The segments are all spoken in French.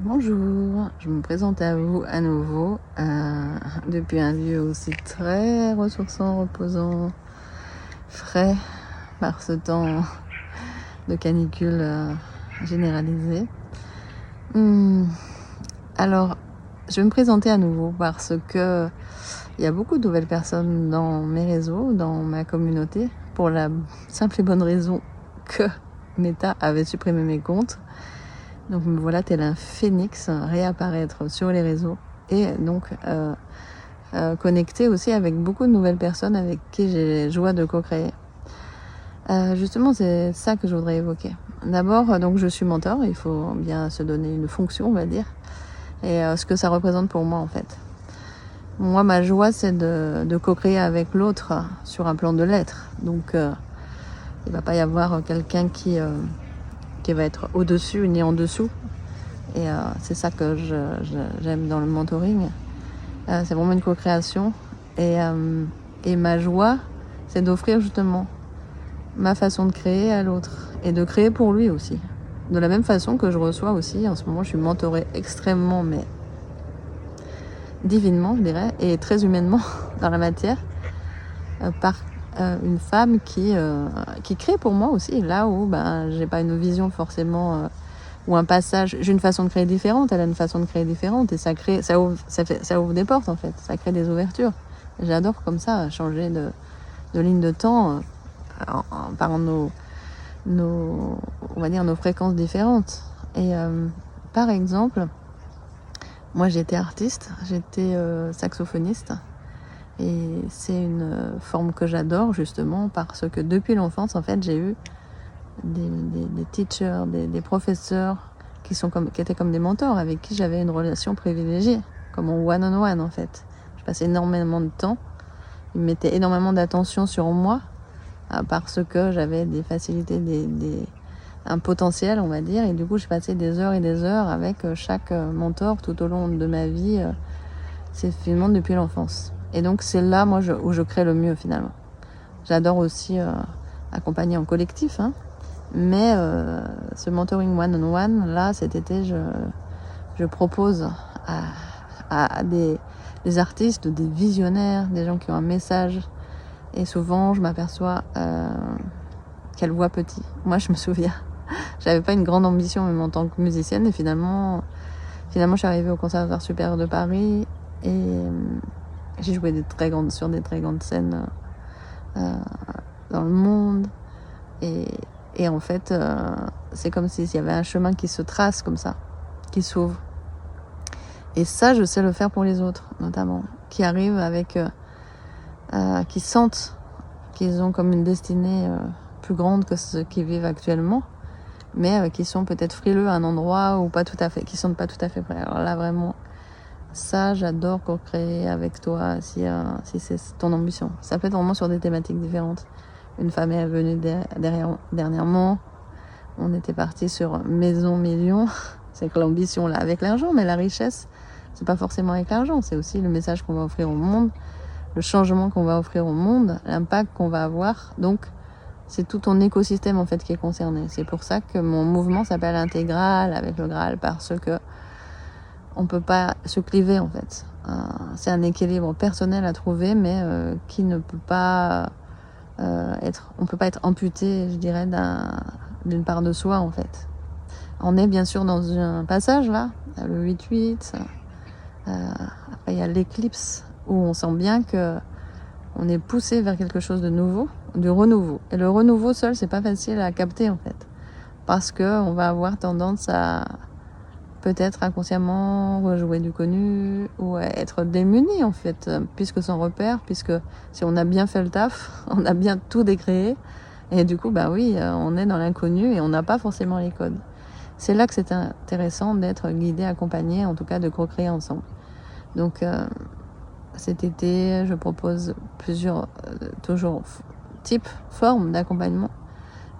Bonjour, je me présente à vous à nouveau depuis un lieu aussi très ressourçant, reposant, frais par ce temps de canicule généralisé. Alors, je vais me présenter à nouveau parce que il y a beaucoup de nouvelles personnes dans mes réseaux, dans ma communauté, pour la simple et bonne raison que Meta avait supprimé mes comptes. Donc me voilà tel un phénix réapparaître sur les réseaux et donc connecter aussi avec beaucoup de nouvelles personnes avec qui j'ai joie de co-créer. Justement, c'est ça que je voudrais évoquer. D'abord, donc je suis mentor, il faut bien se donner une fonction, on va dire, et ce que ça représente pour moi en fait. Moi, ma joie, c'est de co-créer avec l'autre sur un plan de l'être. Donc, il ne va pas y avoir quelqu'un qui va être au-dessus ni en dessous. Et c'est ça que j'aime dans le mentoring. C'est vraiment une co-création. Et ma joie, c'est d'offrir justement ma façon de créer à l'autre. Et de créer pour lui aussi. De la même façon que je reçois aussi, en ce moment, je suis mentorée extrêmement, mais divinement, je dirais, et très humainement dans la matière, par une femme qui crée pour moi aussi, là où j'ai pas une vision forcément ou un passage, j'ai une façon de créer différente, elle a une façon de créer différente, et ça ouvre des portes en fait, ça crée des ouvertures. J'adore comme ça changer de ligne de temps par on va dire nos fréquences différentes. Et par exemple, moi j'étais artiste, j'étais saxophoniste, et c'est une forme que j'adore justement parce que depuis l'enfance en fait j'ai eu des teachers, des professeurs qui étaient comme des mentors avec qui j'avais une relation privilégiée, comme en one-on-one en fait. Je passais énormément de temps, ils mettaient énormément d'attention sur moi parce que j'avais des facilités, un potentiel on va dire, et du coup je passais des heures et des heures avec chaque mentor tout au long de ma vie, c'est finalement depuis l'enfance. Et donc c'est là moi où je crée le mieux finalement. J'adore aussi accompagner en collectif, mais ce mentoring one-on-one, là, cet été, je propose à des artistes, des visionnaires, des gens qui ont un message. Et souvent, je m'aperçois qu'elles voient petit. Moi, je me souviens, j'avais pas une grande ambition, même en tant que musicienne. Et finalement je suis arrivée au Conservatoire supérieur de Paris. Et j'ai joué sur des très grandes scènes dans le monde. Et en fait, c'est comme s'il y avait un chemin qui se trace comme ça, qui s'ouvre. Et ça, je sais le faire pour les autres, notamment, qui arrivent avec, qui sentent qu'ils ont comme une destinée plus grande que ce qu'ils vivent actuellement, mais qui sont peut-être frileux à un endroit ou pas tout à fait, qui sont pas tout à fait prêts. Alors là, vraiment, ça, j'adore co-créer avec toi si c'est ton ambition. Ça peut être vraiment sur des thématiques différentes. Une femme est venue dernièrement. On était parti sur maison million. C'est que l'ambition là avec l'argent, mais la richesse, c'est pas forcément avec l'argent. C'est aussi le message qu'on va offrir au monde, le changement qu'on va offrir au monde, l'impact qu'on va avoir. Donc, c'est tout ton écosystème en fait qui est concerné. C'est pour ça que mon mouvement s'appelle Intégral avec le Graal, parce que on peut pas se cliver en fait. C'est un équilibre personnel à trouver, mais qui ne peut pas on peut pas être amputé, je dirais, d'une part de soi en fait. On est bien sûr dans un passage là, le 8-8, après il y a l'éclipse où on sent bien que on est poussé vers quelque chose de nouveau, du renouveau. Et le renouveau seul, c'est pas facile à capter en fait, parce que on va avoir tendance à peut-être inconsciemment rejouer du connu ou être démuni en fait, puisque sans repère, puisque si on a bien fait le taf, on a bien tout décréé, et du coup oui, on est dans l'inconnu et on n'a pas forcément les codes. C'est là que c'est intéressant d'être guidé, accompagné, en tout cas de co-créer ensemble. Donc cet été, je propose plusieurs toujours types, formes d'accompagnement,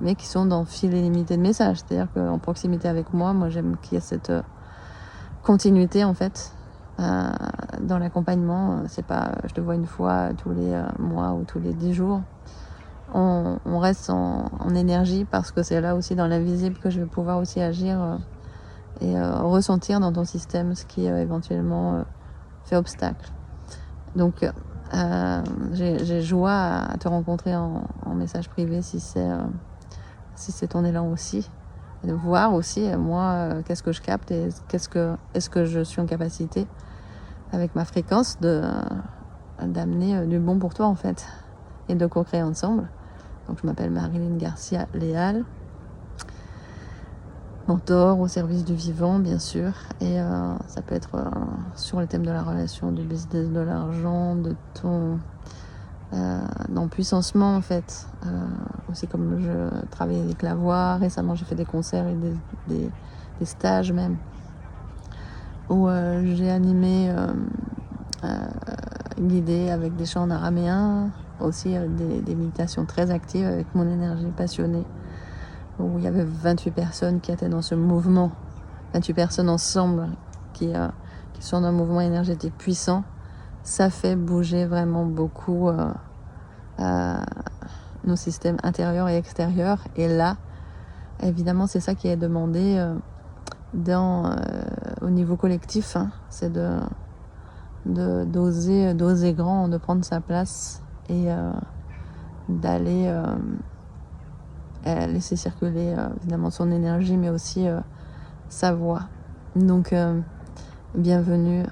mais qui sont dans fil illimité de messages. C'est-à-dire qu'en proximité avec moi, j'aime qu'il y ait cette continuité en fait dans l'accompagnement. C'est pas je te vois une fois tous les mois ou tous les 10 jours. On reste en énergie, parce que c'est là aussi dans l'invisible que je vais pouvoir aussi agir et ressentir dans ton système ce qui éventuellement fait obstacle. Donc j'ai joie à te rencontrer en message privé si c'est ton élan aussi, et de voir aussi moi qu'est-ce que je capte et est-ce que je suis en capacité avec ma fréquence d'amener du bon pour toi en fait, et de co-créer ensemble. Donc je m'appelle Marilyn Garcia Léal, mentor au service du vivant bien sûr, et ça peut être sur le thème de la relation, du business, de l'argent, de ton d'empuissancement en fait, aussi comme je travaille avec la voix. Récemment j'ai fait des concerts et des stages même où j'ai animé guidé avec des chants en araméen, aussi des méditations très actives avec mon énergie passionnée, où il y avait 28 personnes qui étaient dans ce mouvement, 28 personnes ensemble qui sont dans un mouvement énergétique puissant. Ça fait bouger vraiment beaucoup nos systèmes intérieurs et extérieurs. Et là, évidemment, c'est ça qui est demandé au niveau collectif, hein, c'est d'oser grand, de prendre sa place et d'aller laisser circuler évidemment son énergie, mais aussi sa voix. Donc bienvenue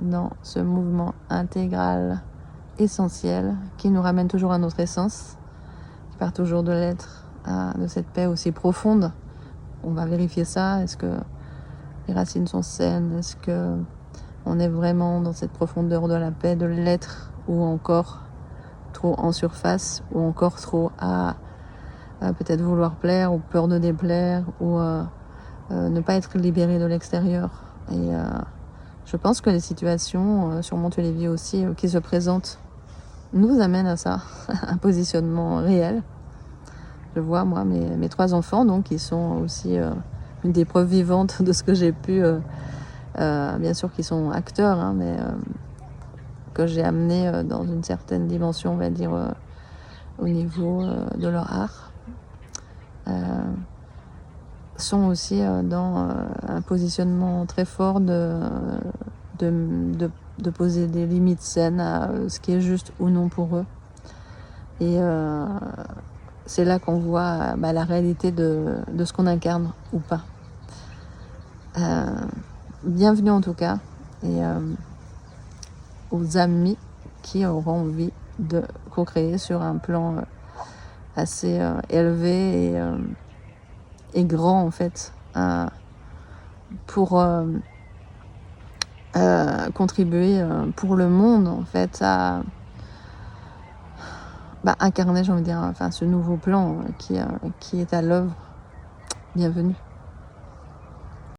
dans ce mouvement intégral essentiel qui nous ramène toujours à notre essence, qui part toujours de l'être, de cette paix aussi profonde. On va vérifier ça. Est-ce que les racines sont saines? Est-ce que on est vraiment dans cette profondeur de la paix, de l'être, ou encore trop en surface, ou encore trop à peut-être vouloir plaire, ou peur de déplaire, ou ne pas être libéré de l'extérieur. Et je pense que les situations, sûrement tu les vis aussi, qui se présentent, nous amènent à ça, un positionnement réel. Je vois moi mes 3 enfants, donc qui sont aussi une des preuves vivantes de ce que j'ai pu, bien sûr qu'ils sont acteurs, hein, mais que j'ai amené dans une certaine dimension, on va dire, au niveau de leur art, sont aussi dans un positionnement très fort de poser des limites saines à ce qui est juste ou non pour eux. Et c'est là qu'on voit la réalité de ce qu'on incarne ou pas. Bienvenue en tout cas, et aux amis qui auront envie de co-créer sur un plan assez élevé et grand en fait, pour contribuer pour le monde en fait à incarner, j'ai envie de dire, enfin, ce nouveau plan qui est à l'œuvre. Bienvenue.